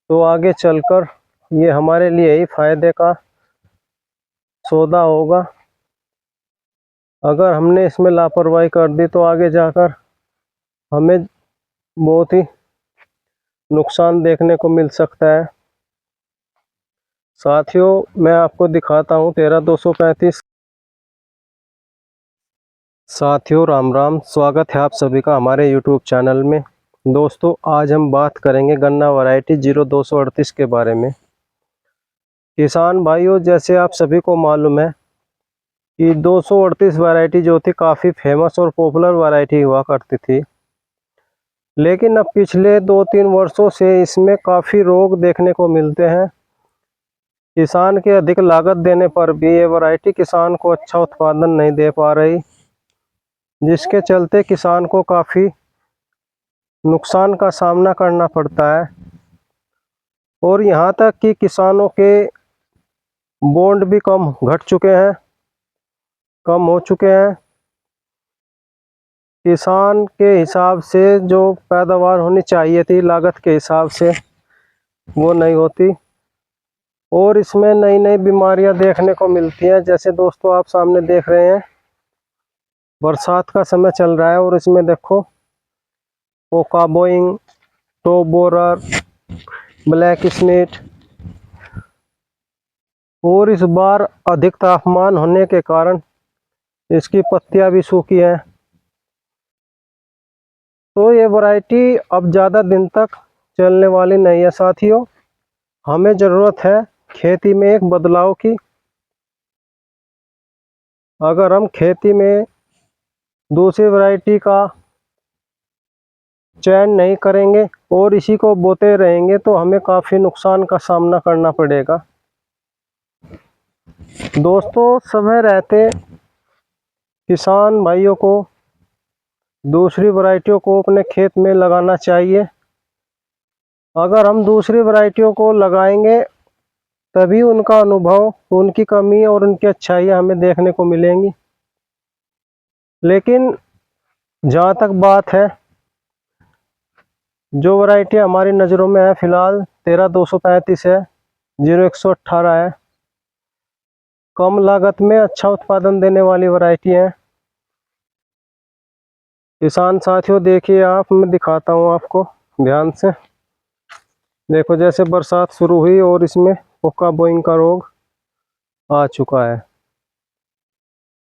तो आगे चलकर ये हमारे लिए ही फायदे का सौदा होगा। अगर हमने इसमें लापरवाही कर दी तो आगे जाकर हमें बहुत ही नुकसान देखने को मिल सकता है। साथियों, मैं आपको दिखाता हूँ 13235। साथियों राम राम, स्वागत है आप सभी का हमारे YouTube चैनल में। दोस्तों, आज हम बात करेंगे गन्ना वैरायटी 0238 के बारे में। किसान भाइयों, जैसे आप सभी को मालूम है कि 238 वैरायटी जो थी काफ़ी फेमस और पॉपुलर वैरायटी हुआ करती थी, लेकिन अब पिछले 2-3 वर्षों से इसमें काफ़ी रोग देखने को मिलते हैं। किसान के अधिक लागत देने पर भी ये वैरायटी किसान को अच्छा उत्पादन नहीं दे पा रही, जिसके चलते किसान को काफ़ी नुकसान का सामना करना पड़ता है। और यहाँ तक कि किसानों के बॉन्ड भी कम हो चुके हैं। किसान के हिसाब से जो पैदावार होनी चाहिए थी लागत के हिसाब से, वो नहीं होती। और इसमें नई नई बीमारियां देखने को मिलती हैं। जैसे दोस्तों आप सामने देख रहे हैं, बरसात का समय चल रहा है और इसमें देखो पोका Boeing, top borer, black Smith. और इस बार अधिक तापमान होने के कारण इसकी पत्तियां भी सूखी हैं। तो ये वैरायटी अब ज़्यादा दिन तक चलने वाली नहीं है। साथियों, हमें ज़रूरत है खेती में एक बदलाव की। अगर हम खेती में दूसरी वैरायटी का चयन नहीं करेंगे और इसी को बोते रहेंगे तो हमें काफ़ी नुकसान का सामना करना पड़ेगा। दोस्तों, समय रहते किसान भाइयों को दूसरी वैरायटियों को अपने खेत में लगाना चाहिए। अगर हम दूसरी वैरायटियों को लगाएंगे तभी उनका अनुभव, उनकी कमी और उनकी अच्छाइयाँ हमें देखने को मिलेंगी। लेकिन जहाँ तक बात है, जो वैरायटी हमारी नज़रों में है फ़िलहाल 13235 है, 0118 है। कम लागत में अच्छा उत्पादन देने वाली वैरायटी है। किसान साथियों देखिए, मैं दिखाता हूँ आपको ध्यान से। देखो, जैसे बरसात शुरू हुई और इसमें पोका बोइंग का रोग आ चुका है,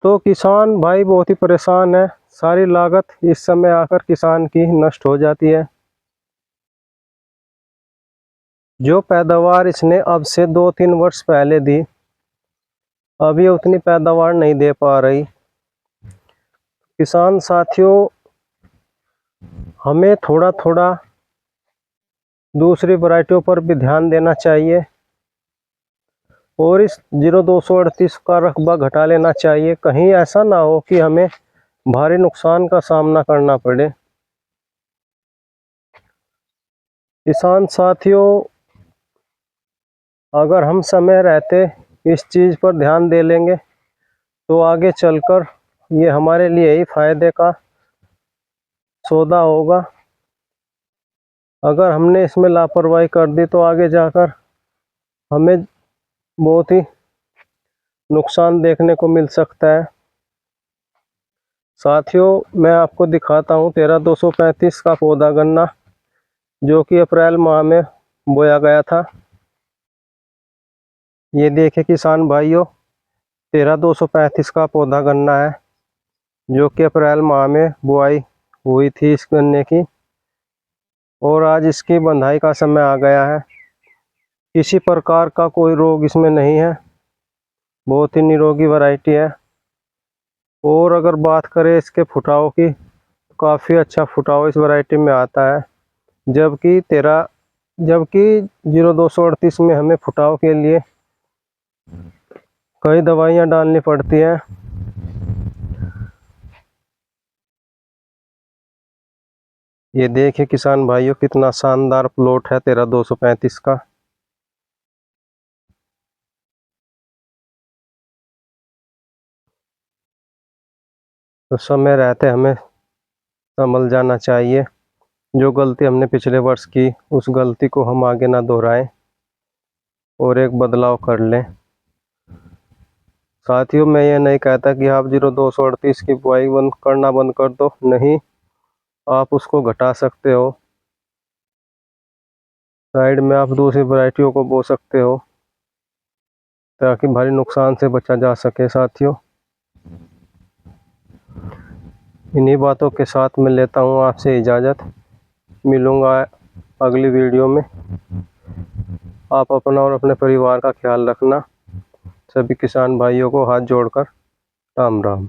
तो किसान भाई बहुत ही परेशान है। सारी लागत इस समय आकर किसान की नष्ट हो जाती है। जो पैदावार इसने अब से 2-3 वर्ष पहले दी, अभी उतनी पैदावार नहीं दे पा रही। किसान साथियों, हमें थोड़ा थोड़ा दूसरी वैरायटियों पर भी ध्यान देना चाहिए और इस 0238 का रकबा घटा लेना चाहिए। कहीं ऐसा ना हो कि हमें भारी नुकसान का सामना करना पड़े। किसान साथियों, अगर हम समय रहते इस चीज़ पर ध्यान दे लेंगे तो आगे चलकर ये हमारे लिए ही फायदे का सौदा होगा। अगर हमने इसमें लापरवाही कर दी तो आगे जाकर हमें बहुत ही नुकसान देखने को मिल सकता है। साथियों, मैं आपको दिखाता हूँ 13235 का पौधा गन्ना, जो कि अप्रैल माह में बोया गया था। ये देखिए किसान भाइयों, 13235 का पौधा गन्ना है, जो कि अप्रैल माह में बुआई हुई थी इस गन्ने की, और आज इसकी बंधाई का समय आ गया है। किसी प्रकार का कोई रोग इसमें नहीं है, बहुत ही निरोगी वैरायटी है। और अगर बात करें इसके फुटाव की, तो काफ़ी अच्छा फुटाव इस वैरायटी में आता है। जबकि 0238 में हमें फुटाव के लिए कई दवाइयाँ डालनी पड़ती हैं। ये देखिए किसान भाइयों, कितना शानदार प्लॉट है 13235 का। तो समय रहते हमें संभल जाना चाहिए। जो गलती हमने पिछले वर्ष की उस गलती को हम आगे ना दोहराएं और एक बदलाव कर लें। साथियों, मैं ये नहीं कहता कि आप 0238 की बुआई बंद कर दो, नहीं, आप उसको घटा सकते हो। साइड में आप दूसरी वैरायटियों को बो सकते हो ताकि भारी नुकसान से बचा जा सके। साथियों, इन्हीं बातों के साथ मैं लेता हूँ आपसे इजाज़त। मिलूँगा अगली वीडियो में। आप अपना और अपने परिवार का ख्याल रखना। सभी किसान भाइयों को हाथ जोड़कर राम राम।